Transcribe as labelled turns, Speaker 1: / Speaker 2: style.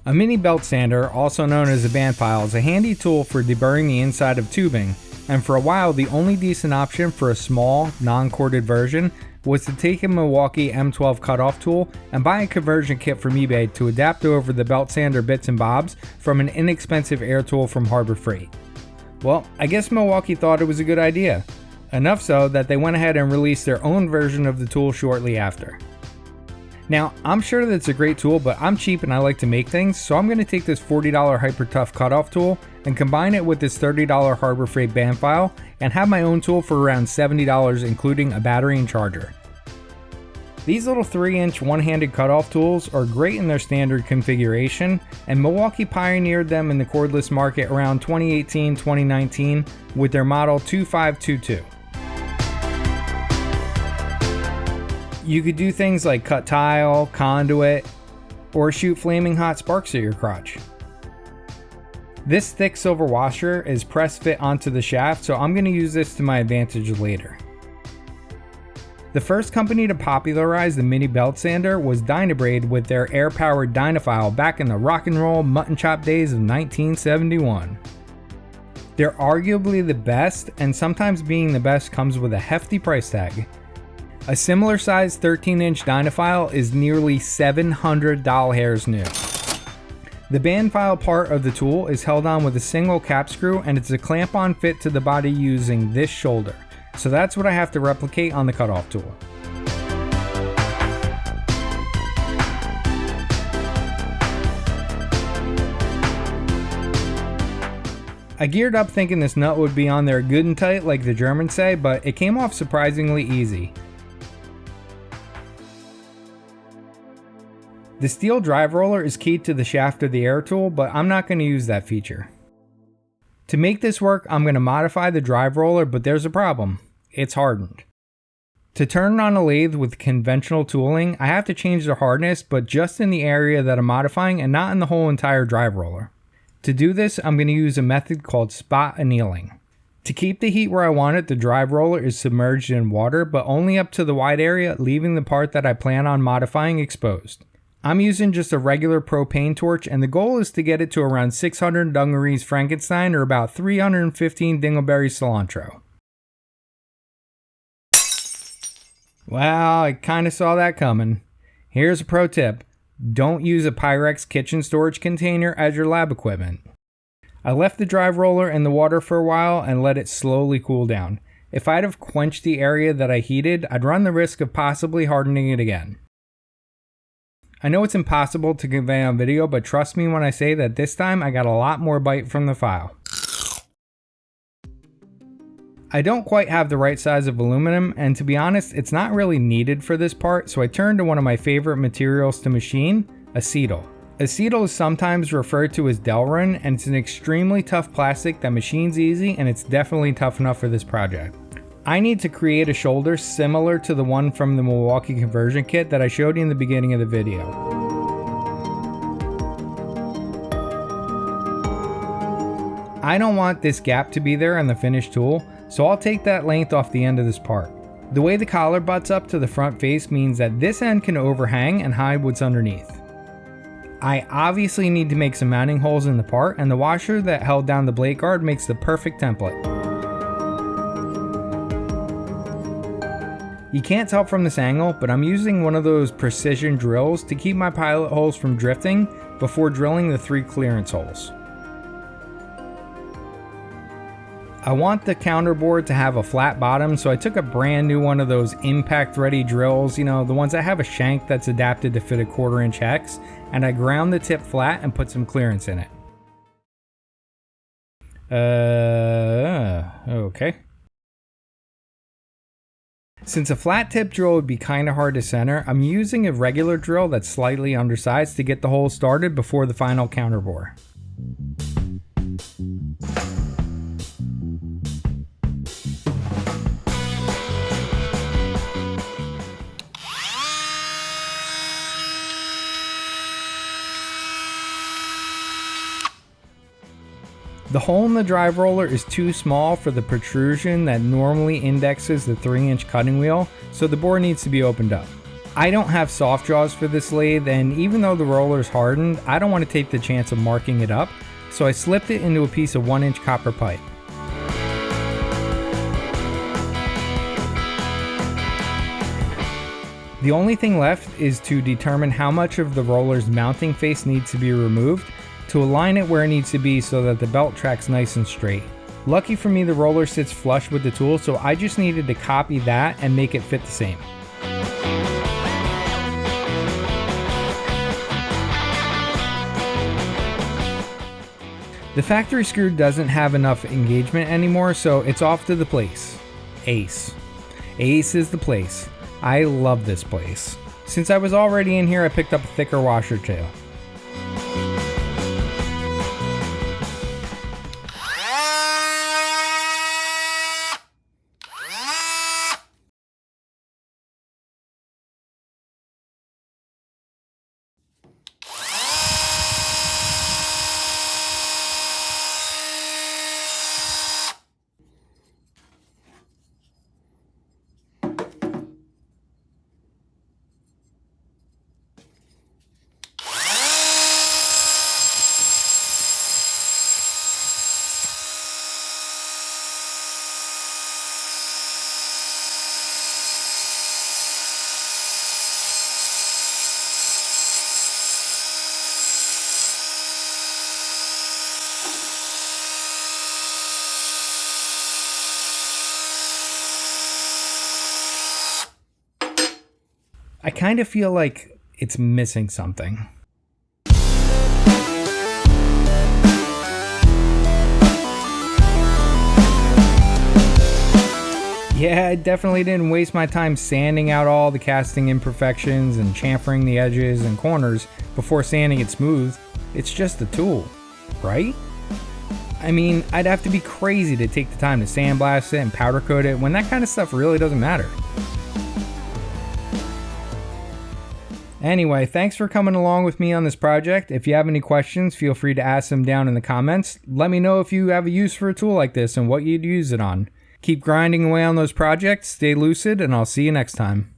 Speaker 1: A mini belt sander, also known as a bandfile, is a handy tool for deburring the inside of tubing, and for a while the only decent option for a small, non-corded version was to take a Milwaukee M12 cutoff tool and buy a conversion kit from eBay to adapt over the belt sander bits and bobs from an inexpensive air tool from Harbor Freight. Well, I guess Milwaukee thought it was a good idea, enough so that they went ahead and released their own version of the tool shortly after. Now, I'm sure that it's a great tool, but I'm cheap and I like to make things, so I'm going to take this $40 Hyper Tough cutoff tool and combine it with this $30 Harbor Freight bandfile and have my own tool for around $70, including a battery and charger. These little 3-inch one-handed cutoff tools are great in their standard configuration, and Milwaukee pioneered them in the cordless market around 2018-2019 with their model 2522. You could do things like cut tile, conduit, or shoot flaming hot sparks at your crotch. This thick silver washer is press fit onto the shaft, so I'm going to use this to my advantage later. The first company to popularize the mini belt sander was Dynabrade with their air-powered Dynafile back in the rock and roll mutton chop days of 1971. They're arguably the best, and sometimes being the best comes with a hefty price tag. A similar sized 13-inch Dynafile is nearly $700 new. The bandfile part of the tool is held on with a single cap screw, and it's a clamp-on fit to the body using this shoulder. So that's what I have to replicate on the cutoff tool. I geared up thinking this nut would be on there good and tight like the Germans say, but it came off surprisingly easy. The steel drive roller is keyed to the shaft of the air tool, but I'm not going to use that feature. To make this work, I'm going to modify the drive roller, but there's a problem. It's hardened. To turn it on a lathe with conventional tooling, I have to change the hardness, but just in the area that I'm modifying and not in the whole entire drive roller. To do this, I'm going to use a method called spot annealing. To keep the heat where I want it, the drive roller is submerged in water, but only up to the wide area, leaving the part that I plan on modifying exposed. I'm using just a regular propane torch, and the goal is to get it to around 600 dungarees Frankenstein or about 315 dingleberry cilantro. Well, I kinda saw that coming. Here's a pro tip. Don't use a Pyrex kitchen storage container as your lab equipment. I left the drive roller in the water for a while and let it slowly cool down. If I'd have quenched the area that I heated, I'd run the risk of possibly hardening it again. I know it's impossible to convey on video, but trust me when I say that this time I got a lot more bite from the file. I don't quite have the right size of aluminum, and to be honest, it's not really needed for this part, so I turned to one of my favorite materials to machine, acetal. Acetal is sometimes referred to as Delrin, and it's an extremely tough plastic that machines easy, and it's definitely tough enough for this project. I need to create a shoulder similar to the one from the Milwaukee conversion kit that I showed you in the beginning of the video. I don't want this gap to be there on the finished tool, so I'll take that length off the end of this part. The way the collar butts up to the front face means that this end can overhang and hide what's underneath. I obviously need to make some mounting holes in the part, and the washer that held down the blade guard makes the perfect template. You can't tell from this angle, but I'm using one of those precision drills to keep my pilot holes from drifting before drilling the 3 clearance holes. I want the counterboard to have a flat bottom, so I took a brand new one of those impact ready drills, you know, the ones that have a shank that's adapted to fit a 1/4-inch hex, and I ground the tip flat and put some clearance in it. Okay. Since a flat tip drill would be kinda hard to center, I'm using a regular drill that's slightly undersized to get the hole started before the final counterbore. The hole in the drive roller is too small for the protrusion that normally indexes the 3-inch cutting wheel, so the bore needs to be opened up. I don't have soft jaws for this lathe, and even though the roller's hardened, I don't want to take the chance of marking it up, so I slipped it into a piece of 1-inch copper pipe. The only thing left is to determine how much of the roller's mounting face needs to be removed to align it where it needs to be so that the belt track's nice and straight. Lucky for me, the roller sits flush with the tool, so I just needed to copy that and make it fit the same. The factory screw doesn't have enough engagement anymore, so it's off to the place. Ace. Ace is the place. I love this place. Since I was already in here, I picked up a thicker washer tail. I kind of feel like it's missing something. Yeah, I definitely didn't waste my time sanding out all the casting imperfections and chamfering the edges and corners before sanding it smooth. It's just a tool, right? I mean, I'd have to be crazy to take the time to sandblast it and powder coat it when that kind of stuff really doesn't matter. Anyway, thanks for coming along with me on this project. If you have any questions, feel free to ask them down in the comments. Let me know if you have a use for a tool like this and what you'd use it on. Keep grinding away on those projects, stay lucid, and I'll see you next time.